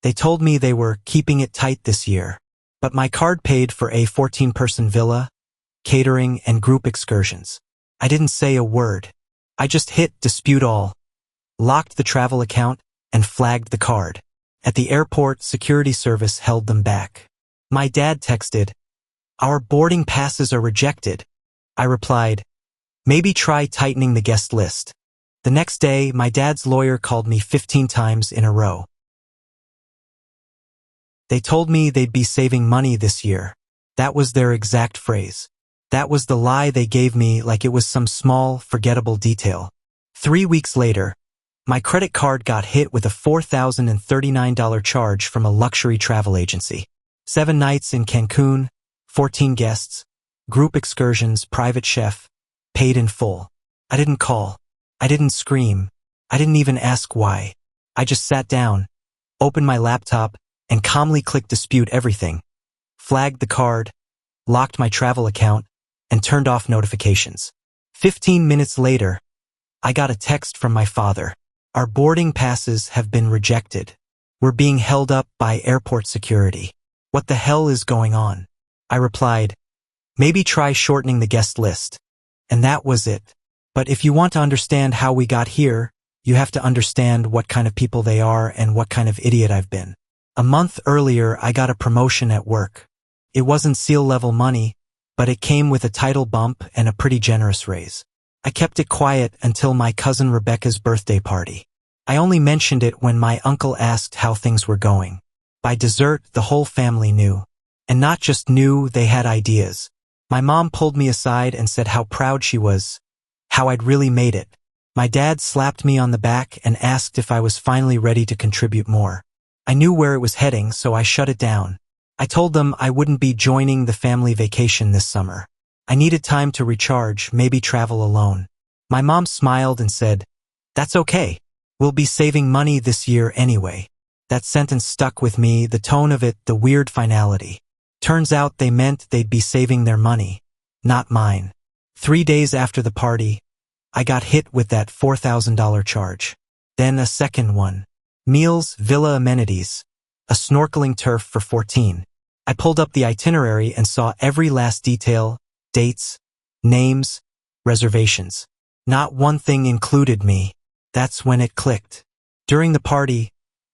They told me they were keeping it tight this year, but my card paid for a 14-person villa, catering, and group excursions. I didn't say a word. I just hit dispute all, locked the travel account, and flagged the card. At the airport, security service held them back. My dad texted, "Our boarding passes are rejected." I replied, "Maybe try tightening the guest list." The next day, my dad's lawyer called me 15 times in a row. They told me they'd be saving money this year. That was their exact phrase. That was the lie they gave me, like it was some small, forgettable detail. 3 weeks later, my credit card got hit with a $4,039 charge from a luxury travel agency. 7 nights in Cancun, 14 guests, group excursions, private chef, paid in full. I didn't call. I didn't scream. I didn't even ask why. I just sat down, opened my laptop, and calmly clicked dispute everything, flagged the card, locked my travel account, and turned off notifications. 15 minutes later, I got a text from my father. "Our boarding passes have been rejected. We're being held up by airport security. What the hell is going on?" I replied, "Maybe try shortening the guest list." And that was it. But if you want to understand how we got here, you have to understand what kind of people they are and what kind of idiot I've been. A month earlier, I got a promotion at work. It wasn't SEAL-level money, but it came with a title bump and a pretty generous raise. I kept it quiet until my cousin Rebecca's birthday party. I only mentioned it when my uncle asked how things were going. By dessert, the whole family knew. And not just knew, they had ideas. My mom pulled me aside and said how proud she was, how I'd really made it. My dad slapped me on the back and asked if I was finally ready to contribute more. I knew where it was heading, so I shut it down. I told them I wouldn't be joining the family vacation this summer. I needed time to recharge, maybe travel alone. My mom smiled and said, "That's okay. We'll be saving money this year anyway." That sentence stuck with me, the tone of it, the weird finality. Turns out they meant they'd be saving their money, not mine. 3 days after the party, I got hit with that $4,000 charge. Then a second one. Meals, villa amenities, a snorkeling turf for 14. I pulled up the itinerary and saw every last detail, dates, names, reservations. Not one thing included me. That's when it clicked. During the party,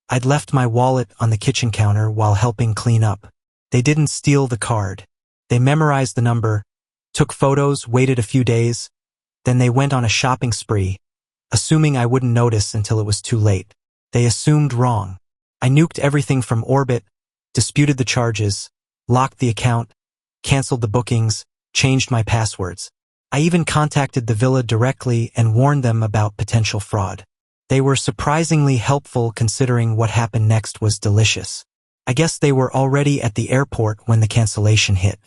I'd left my wallet on the kitchen counter while helping clean up. They didn't steal the card. They memorized the number, took photos, waited a few days, then they went on a shopping spree, assuming I wouldn't notice until it was too late. They assumed wrong. I nuked everything from orbit, disputed the charges, locked the account, canceled the bookings, changed my passwords. I even contacted the villa directly and warned them about potential fraud. They were surprisingly helpful considering what happened next was delicious. I guess they were already at the airport when the cancellation hit.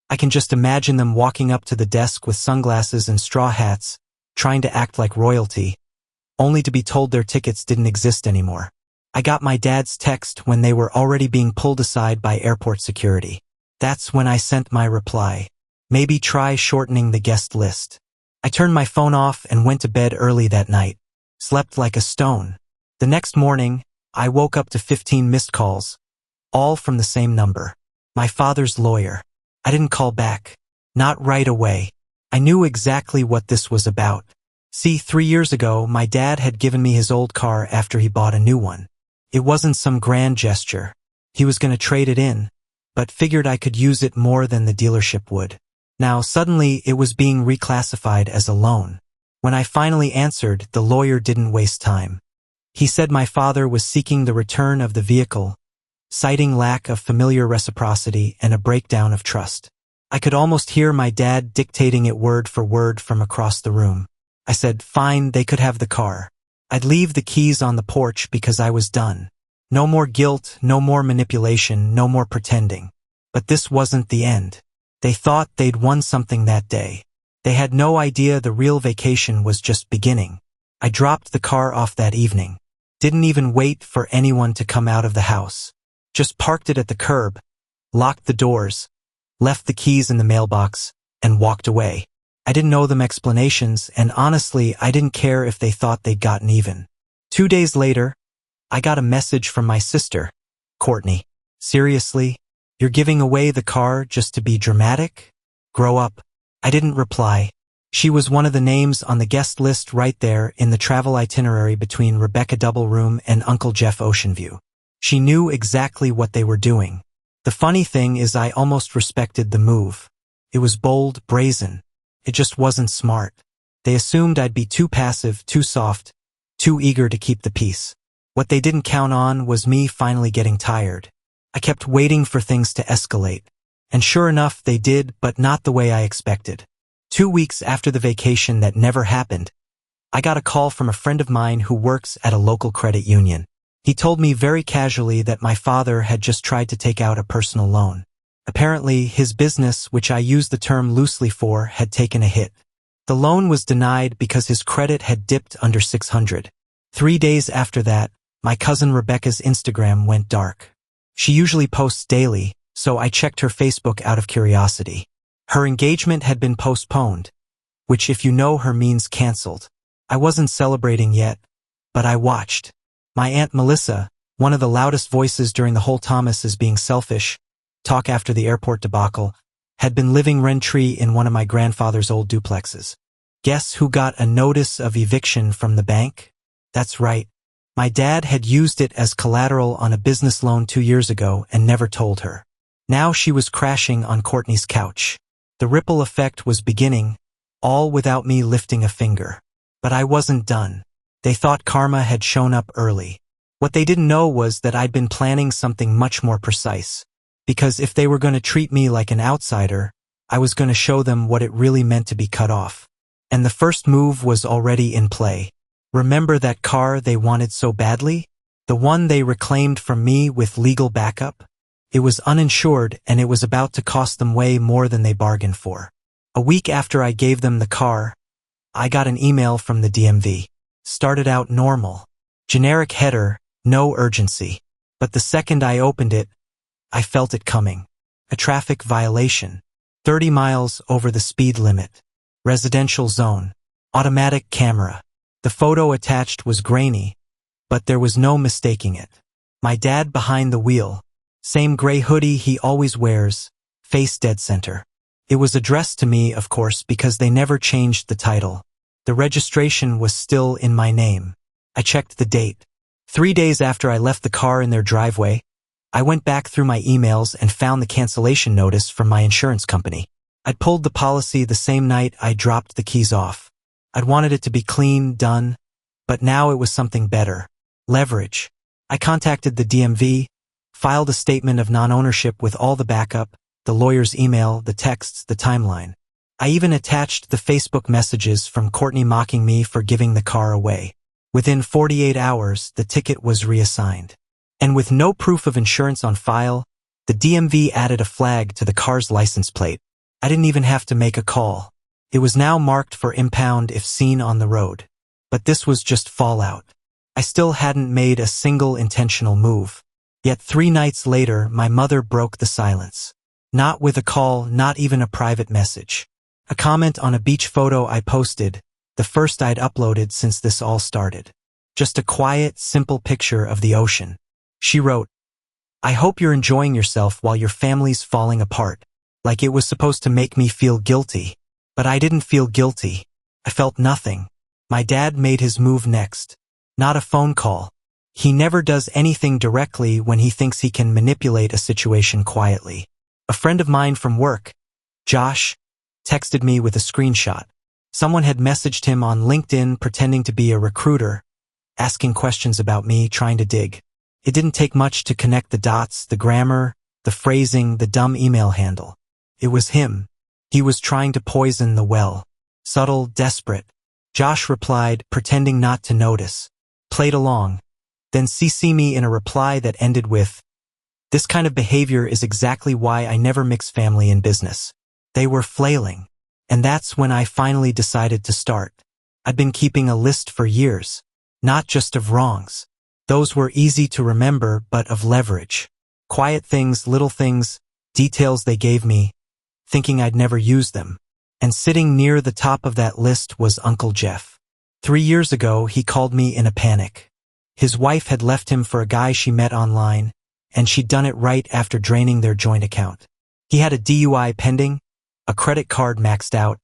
I can just imagine them walking up to the desk with sunglasses and straw hats, trying to act like royalty, only to be told their tickets didn't exist anymore. I got my dad's text when they were already being pulled aside by airport security. That's when I sent my reply. "Maybe try shortening the guest list." I turned my phone off and went to bed early that night. Slept like a stone. The next morning, I woke up to 15 missed calls, all from the same number. My father's lawyer. I didn't call back. Not right away. I knew exactly what this was about. See, 3 years ago, my dad had given me his old car after he bought a new one. It wasn't some grand gesture. He was going to trade it in, but figured I could use it more than the dealership would. Now, suddenly, it was being reclassified as a loan. When I finally answered, the lawyer didn't waste time. He said my father was seeking the return of the vehicle, citing lack of familiar reciprocity and a breakdown of trust. I could almost hear my dad dictating it word for word from across the room. I said, fine, they could have the car. I'd leave the keys on the porch because I was done. No more guilt, no more manipulation, no more pretending. But this wasn't the end. They thought they'd won something that day. They had no idea the real vacation was just beginning. I dropped the car off that evening. Didn't even wait for anyone to come out of the house. Just parked it at the curb, locked the doors, left the keys in the mailbox, and walked away. I didn't owe them explanations, and honestly, I didn't care if they thought they'd gotten even. 2 days later, I got a message from my sister. Courtney. Seriously? You're giving away the car just to be dramatic? Grow up. I didn't reply. She was one of the names on the guest list right there in the travel itinerary between Rebecca Doubleroom and Uncle Jeff Oceanview. She knew exactly what they were doing. The funny thing is I almost respected the move. It was bold, brazen. It just wasn't smart. They assumed I'd be too passive, too soft, too eager to keep the peace. What they didn't count on was me finally getting tired. I kept waiting for things to escalate. And sure enough, they did, but not the way I expected. 2 weeks after the vacation that never happened, I got a call from a friend of mine who works at a local credit union. He told me very casually that my father had just tried to take out a personal loan. Apparently, his business, which I use the term loosely for, had taken a hit. The loan was denied because his credit had dipped under 600. 3 days after that, my cousin Rebecca's Instagram went dark. She usually posts daily, so I checked her Facebook out of curiosity. Her engagement had been postponed, which if you know her means canceled. I wasn't celebrating yet, but I watched. My Aunt Melissa, one of the loudest voices during the whole Thomas is being selfish talk after the airport debacle, had been living rent-free in one of my grandfather's old duplexes. Guess who got a notice of eviction from the bank? That's right. My dad had used it as collateral on a business loan 2 years ago and never told her. Now she was crashing on Courtney's couch. The ripple effect was beginning, all without me lifting a finger. But I wasn't done. They thought karma had shown up early. What they didn't know was that I'd been planning something much more precise. Because if they were going to treat me like an outsider, I was going to show them what it really meant to be cut off. And the first move was already in play. Remember that car they wanted so badly? The one they reclaimed from me with legal backup? It was uninsured and it was about to cost them way more than they bargained for. A week after I gave them the car, I got an email from the DMV. Started out normal. Generic header, no urgency. But the second I opened it, I felt it coming. A traffic violation. 30 miles over the speed limit. Residential zone. Automatic camera. The photo attached was grainy, but there was no mistaking it. My dad behind the wheel. Same gray hoodie he always wears, face dead center. It was addressed to me, of course, because they never changed the title. The registration was still in my name. I checked the date. 3 days after I left the car in their driveway, I went back through my emails and found the cancellation notice from my insurance company. I'd pulled the policy the same night I dropped the keys off. I'd wanted it to be clean, done, but now it was something better. Leverage. I contacted the DMV, filed a statement of non-ownership with all the backup, the lawyer's email, the texts, the timeline. I even attached the Facebook messages from Courtney mocking me for giving the car away. Within 48 hours, the ticket was reassigned. And with no proof of insurance on file, the DMV added a flag to the car's license plate. I didn't even have to make a call. It was now marked for impound if seen on the road. But this was just fallout. I still hadn't made a single intentional move. Yet 3 nights later, my mother broke the silence. Not with a call, not even a private message. A comment on a beach photo I posted, the first I'd uploaded since this all started. Just a quiet, simple picture of the ocean. She wrote, "I hope you're enjoying yourself while your family's falling apart." Like it was supposed to make me feel guilty. But I didn't feel guilty. I felt nothing. My dad made his move next. Not a phone call. He never does anything directly when he thinks he can manipulate a situation quietly. A friend of mine from work, Josh, texted me with a screenshot. Someone had messaged him on LinkedIn pretending to be a recruiter, asking questions about me, trying to dig. It didn't take much to connect the dots, the grammar, the phrasing, the dumb email handle. It was him. He was trying to poison the well. Subtle, desperate. Josh replied, pretending not to notice. Played along. Then CC me in a reply that ended with, "This kind of behavior is exactly why I never mix family and business." They were flailing. And that's when I finally decided to start. I'd been keeping a list for years. Not just of wrongs. Those were easy to remember, but of leverage. Quiet things, little things, details they gave me, thinking I'd never use them. And sitting near the top of that list was Uncle Jeff. 3 years ago, he called me in a panic. His wife had left him for a guy she met online, and she'd done it right after draining their joint account. He had a DUI pending, a credit card maxed out,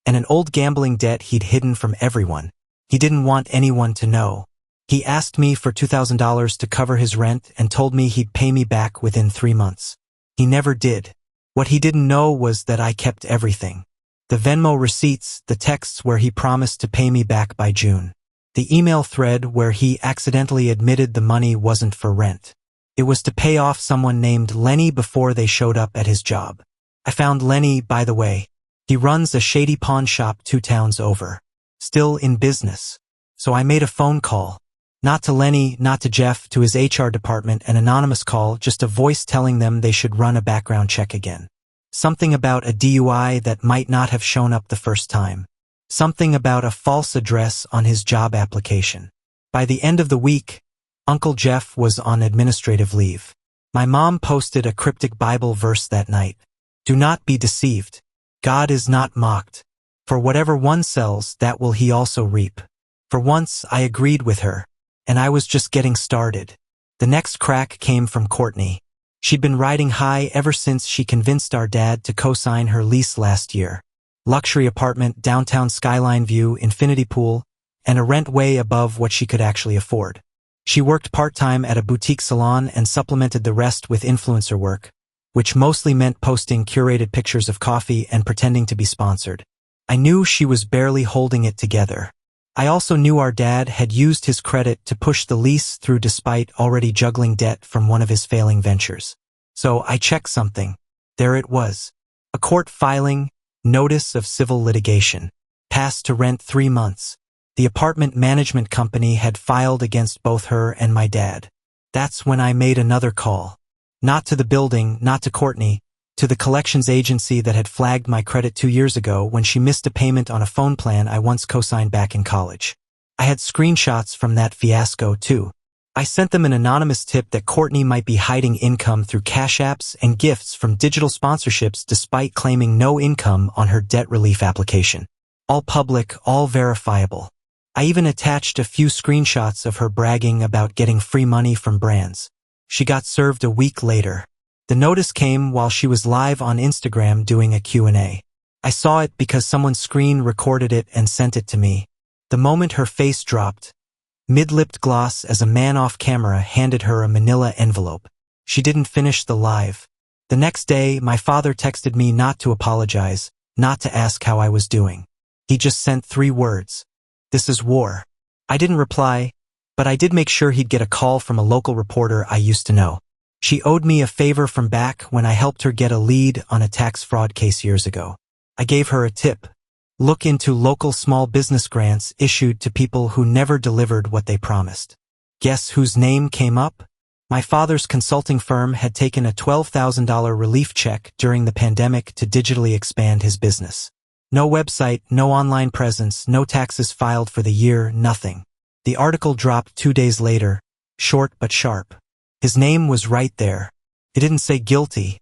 and an old gambling debt he'd hidden from everyone. He didn't want anyone to know. He asked me for $2,000 to cover his rent and told me he'd pay me back within 3 months. He never did. What he didn't know was that I kept everything. The Venmo receipts, the texts where he promised to pay me back by June. The email thread where he accidentally admitted the money wasn't for rent. It was to pay off someone named Lenny before they showed up at his job. I found Lenny, by the way. He runs a shady pawn shop 2 towns over. Still in business. So I made a phone call. Not to Lenny, not to Jeff, to his HR department, an anonymous call, just a voice telling them they should run a background check again. Something about a DUI that might not have shown up the first time. Something about a false address on his job application. By the end of the week, Uncle Jeff was on administrative leave. My mom posted a cryptic Bible verse that night. Do not be deceived. God is not mocked. For whatever one sows, that will he also reap. For once, I agreed with her. And I was just getting started. The next crack came from Courtney. She'd been riding high ever since she convinced our dad to co-sign her lease last year. Luxury apartment, downtown skyline view, infinity pool, and a rent way above what she could actually afford. She worked part-time at a boutique salon and supplemented the rest with influencer work, which mostly meant posting curated pictures of coffee and pretending to be sponsored. I knew she was barely holding it together. I also knew our dad had used his credit to push the lease through despite already juggling debt from one of his failing ventures. So I checked something. There it was. A court filing, notice of civil litigation. Passed to rent 3 months. The apartment management company had filed against both her and my dad. That's when I made another call. Not to the building, not to Courtney, to the collections agency that had flagged my credit 2 years ago when she missed a payment on a phone plan I once co-signed back in college. I had screenshots from that fiasco too. I sent them an anonymous tip that Courtney might be hiding income through cash apps and gifts from digital sponsorships despite claiming no income on her debt relief application. All public, all verifiable. I even attached a few screenshots of her bragging about getting free money from brands. She got served a week later. The notice came while she was live on Instagram doing a Q&A. I saw it because someone screen recorded it and sent it to me. The moment her face dropped, mid-lipped gloss as a man off camera handed her a manila envelope. She didn't finish the live. The next day, my father texted me not to apologize, not to ask how I was doing. He just sent 3 words. This is war. I didn't reply, but I did make sure he'd get a call from a local reporter I used to know. She owed me a favor from back when I helped her get a lead on a tax fraud case years ago. I gave her a tip. Look into local small business grants issued to people who never delivered what they promised. Guess whose name came up? My father's consulting firm had taken a $12,000 relief check during the pandemic to digitally expand his business. No website, no online presence, no taxes filed for the year, nothing. The article dropped 2 days later, short but sharp. His name was right there. It didn't say guilty,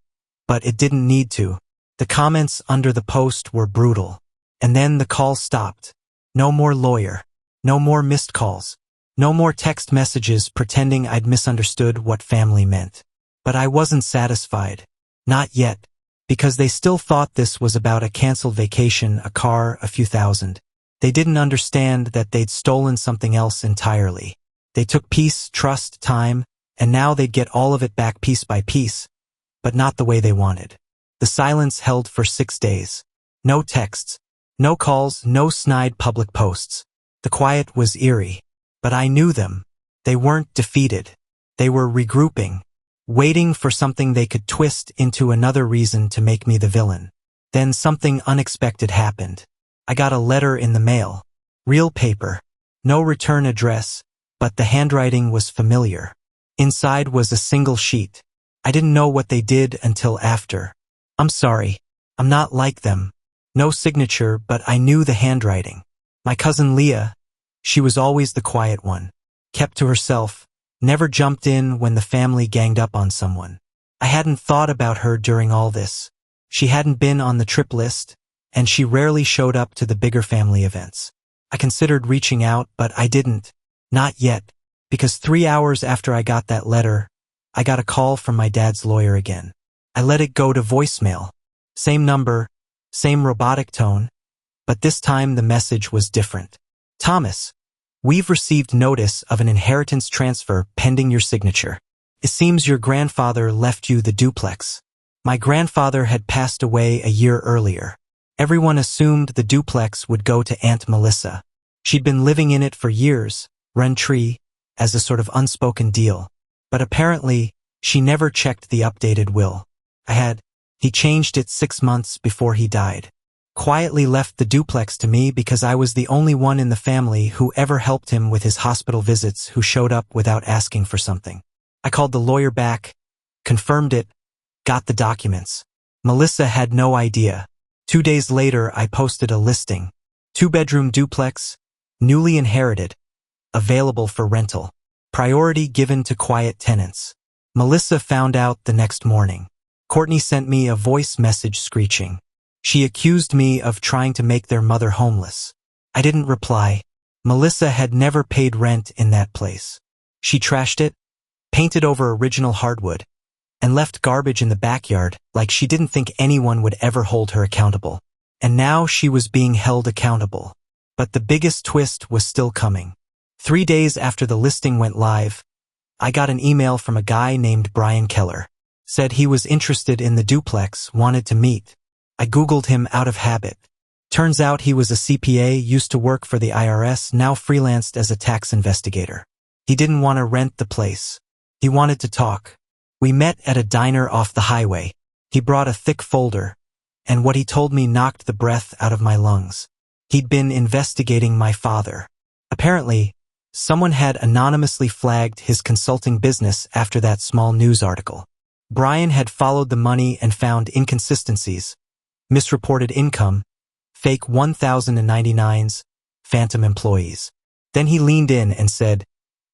but it didn't need to. The comments under the post were brutal. And then the call stopped. No more lawyer. No more missed calls. No more text messages pretending I'd misunderstood what family meant. But I wasn't satisfied. Not yet. Because they still thought this was about a canceled vacation, a car, a few thousand. They didn't understand that they'd stolen something else entirely. They took peace, trust, time, and now they'd get all of it back piece by piece, but not the way they wanted. The silence held for 6 days. No texts, no calls, no snide public posts. The quiet was eerie, but I knew them. They weren't defeated. They were regrouping, waiting for something they could twist into another reason to make me the villain. Then something unexpected happened. I got a letter in the mail. Real paper. No return address, but the handwriting was familiar. Inside was a single sheet. I didn't know what they did until after. I'm sorry. I'm not like them. No signature, but I knew the handwriting. My cousin Leah, she was always the quiet one. Kept to herself, never jumped in when the family ganged up on someone. I hadn't thought about her during all this. She hadn't been on the trip list, and she rarely showed up to the bigger family events. I considered reaching out, but I didn't. Not yet. Because 3 hours after I got that letter, I got a call from my dad's lawyer again. I let it go to voicemail. Same number, same robotic tone, but this time the message was different. Thomas, we've received notice of an inheritance transfer pending your signature. It seems your grandfather left you the duplex. My grandfather had passed away a year earlier. Everyone assumed the duplex would go to Aunt Melissa. She'd been living in it for years, rent-free, as a sort of unspoken deal. But apparently, she never checked the updated will. He changed it 6 months before he died. Quietly left the duplex to me because I was the only one in the family who ever helped him with his hospital visits who showed up without asking for something. I called the lawyer back, confirmed it, got the documents. Melissa had no idea. 2 days later, I posted a listing. 2-bedroom duplex, newly inherited, available for rental. Priority given to quiet tenants. Melissa found out the next morning. Courtney sent me a voice message screeching. She accused me of trying to make their mother homeless. I didn't reply. Melissa had never paid rent in that place. She trashed it, painted over original hardwood, and left garbage in the backyard like she didn't think anyone would ever hold her accountable. And now she was being held accountable. But the biggest twist was still coming. 3 days after the listing went live, I got an email from a guy named Brian Keller. Said he was interested in the duplex, wanted to meet. I Googled him out of habit. Turns out he was a CPA, used to work for the IRS, now freelanced as a tax investigator. He didn't want to rent the place. He wanted to talk. We met at a diner off the highway. He brought a thick folder, and what he told me knocked the breath out of my lungs. He'd been investigating my father. Apparently, someone had anonymously flagged his consulting business after that small news article. Brian had followed the money and found inconsistencies, misreported income, fake 1099s, phantom employees. Then he leaned in and said,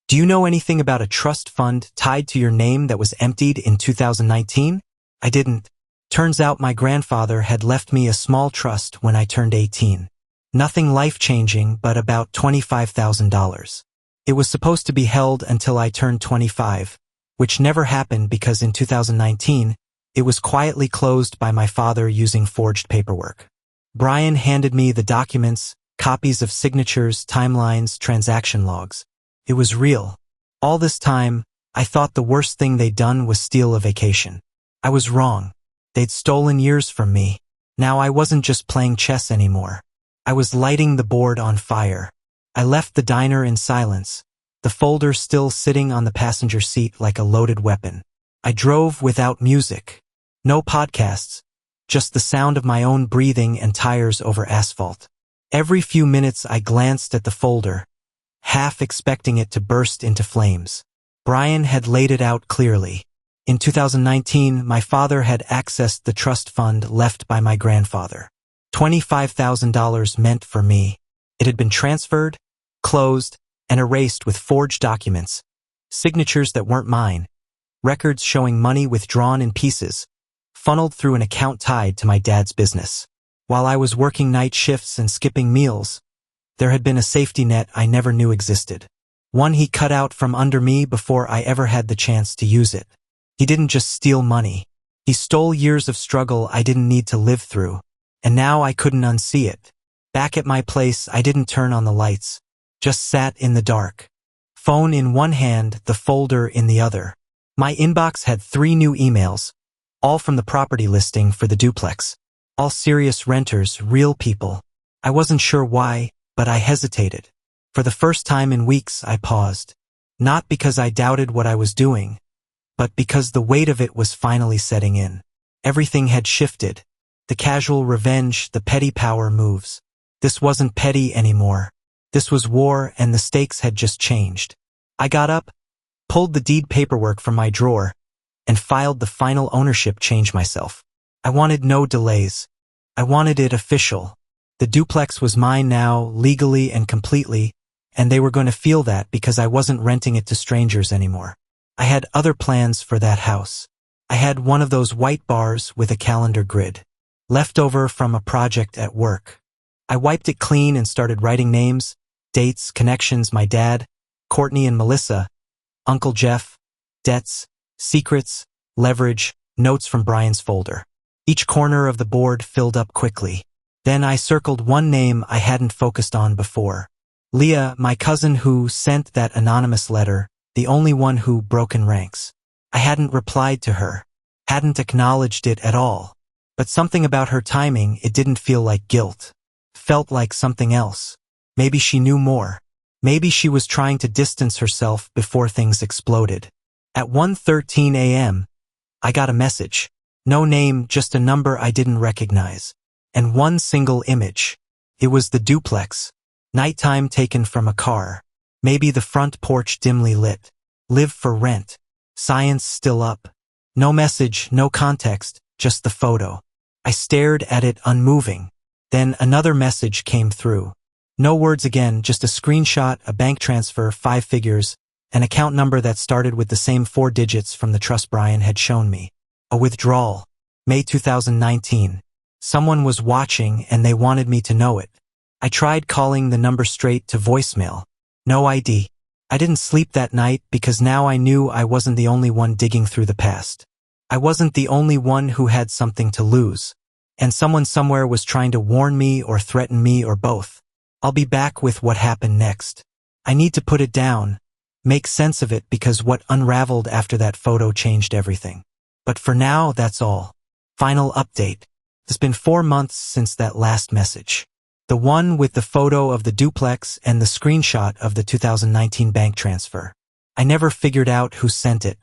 "Do you know anything about a trust fund tied to your name that was emptied in 2019? I didn't. Turns out my grandfather had left me a small trust when I turned 18. Nothing life-changing, but about $25,000. It was supposed to be held until I turned 25. Which never happened because in 2019, it was quietly closed by my father using forged paperwork." Brian handed me the documents, copies of signatures, timelines, transaction logs. It was real. All this time, I thought the worst thing they'd done was steal a vacation. I was wrong. They'd stolen years from me. Now I wasn't just playing chess anymore. I was lighting the board on fire. I left the diner in silence, the folder still sitting on the passenger seat like a loaded weapon. I drove without music. No podcasts, just the sound of my own breathing and tires over asphalt. Every few minutes I glanced at the folder, half expecting it to burst into flames. Brian had laid it out clearly. In 2019, my father had accessed the trust fund left by my grandfather. $25,000 meant for me. It had been transferred, closed, and erased with forged documents, signatures that weren't mine, records showing money withdrawn in pieces, funneled through an account tied to my dad's business. While I was working night shifts and skipping meals, there had been a safety net I never knew existed. One he cut out from under me before I ever had the chance to use it. He didn't just steal money. He stole years of struggle I didn't need to live through, and now I couldn't unsee it. Back at my place, I didn't turn on the lights. Just sat in the dark. Phone in one hand, the folder in the other. My inbox had 3 new emails, all from the property listing for the duplex. All serious renters, real people. I wasn't sure why, but I hesitated. For the first time in weeks, I paused. Not because I doubted what I was doing, but because the weight of it was finally setting in. Everything had shifted. The casual revenge, the petty power moves. This wasn't petty anymore. This was war, and the stakes had just changed. I got up, pulled the deed paperwork from my drawer, and filed the final ownership change myself. I wanted no delays. I wanted it official. The duplex was mine now, legally and completely, and they were going to feel that because I wasn't renting it to strangers anymore. I had other plans for that house. I had one of those white bars with a calendar grid, left over from a project at work. I wiped it clean and started writing names, dates, connections, my dad, Courtney and Melissa, Uncle Jeff, debts, secrets, leverage, notes from Brian's folder. Each corner of the board filled up quickly. Then I circled one name I hadn't focused on before. Leah, my cousin who sent that anonymous letter, the only one who broken ranks. I hadn't replied to her, hadn't acknowledged it at all. But something about her timing, it didn't feel like guilt. Felt like something else. Maybe she knew more. Maybe she was trying to distance herself before things exploded. At 1:13 a.m., I got a message. No name, just a number I didn't recognize. And one single image. It was the duplex. Nighttime taken from a car. Maybe the front porch dimly lit. Live for rent. Science still up. No message, no context, just the photo. I stared at it unmoving. Then another message came through. No words again, just a screenshot, a bank transfer, 5 figures, an account number that started with the same 4 digits from the trust Brian had shown me. A withdrawal. May 2019. Someone was watching and they wanted me to know it. I tried calling the number straight to voicemail. No ID. I didn't sleep that night because now I knew I wasn't the only one digging through the past. I wasn't the only one who had something to lose. And someone somewhere was trying to warn me or threaten me or both. I'll be back with what happened next. I need to put it down, make sense of it because what unraveled after that photo changed everything. But for now, that's all. Final update. It's been 4 months since that last message. The one with the photo of the duplex and the screenshot of the 2019 bank transfer. I never figured out who sent it.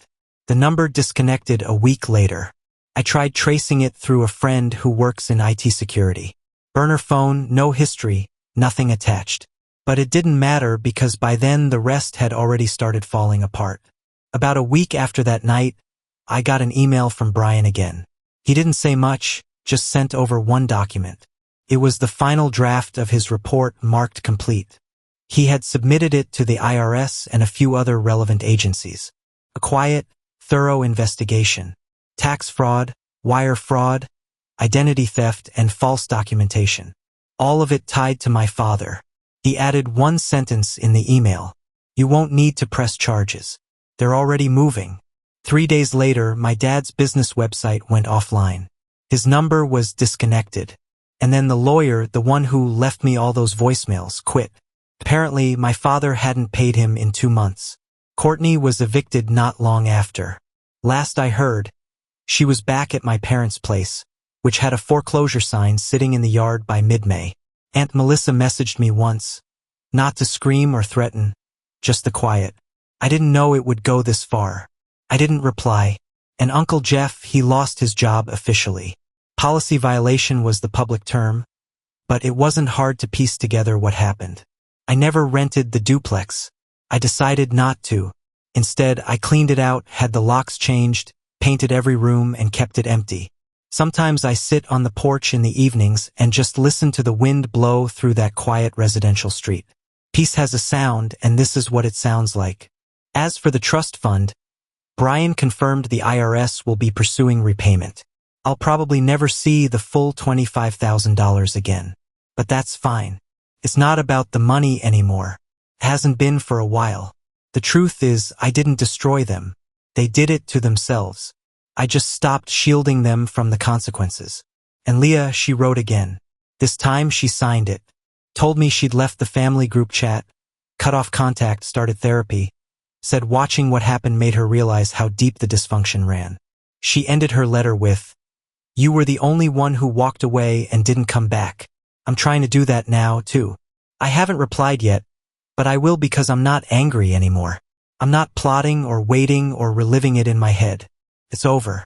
The number disconnected a week later. I tried tracing it through a friend who works in IT security. Burner phone, no history, nothing attached. But it didn't matter because by then the rest had already started falling apart. About a week after that night, I got an email from Brian again. He didn't say much, just sent over one document. It was the final draft of his report marked complete. He had submitted it to the IRS and a few other relevant agencies. A quiet, thorough investigation. Tax fraud, wire fraud, identity theft, and false documentation. All of it tied to my father. He added one sentence in the email. You won't need to press charges. They're already moving. 3 days later, my dad's business website went offline. His number was disconnected. And then the lawyer, the one who left me all those voicemails, quit. Apparently, my father hadn't paid him in 2 months. Courtney was evicted not long after. Last I heard, she was back at my parents' place, which had a foreclosure sign sitting in the yard by mid-May. Aunt Melissa messaged me once. Not to scream or threaten, just the quiet. I didn't know it would go this far. I didn't reply. And Uncle Jeff, he lost his job officially. Policy violation was the public term, but it wasn't hard to piece together what happened. I never rented the duplex. I decided not to. Instead, I cleaned it out, had the locks changed, painted every room, and kept it empty. Sometimes I sit on the porch in the evenings and just listen to the wind blow through that quiet residential street. Peace has a sound, and this is what it sounds like. As for the trust fund, Brian confirmed the IRS will be pursuing repayment. I'll probably never see the full $25,000 again. But that's fine. It's not about the money anymore. It hasn't been for a while. The truth is, I didn't destroy them. They did it to themselves. I just stopped shielding them from the consequences. And Leah, she wrote again. This time she signed it. Told me she'd left the family group chat, cut off contact, started therapy. Said watching what happened made her realize how deep the dysfunction ran. She ended her letter with, "You were the only one who walked away and didn't come back. I'm trying to do that now, too." I haven't replied yet, but I will because I'm not angry anymore. I'm not plotting or waiting or reliving it in my head. It's over.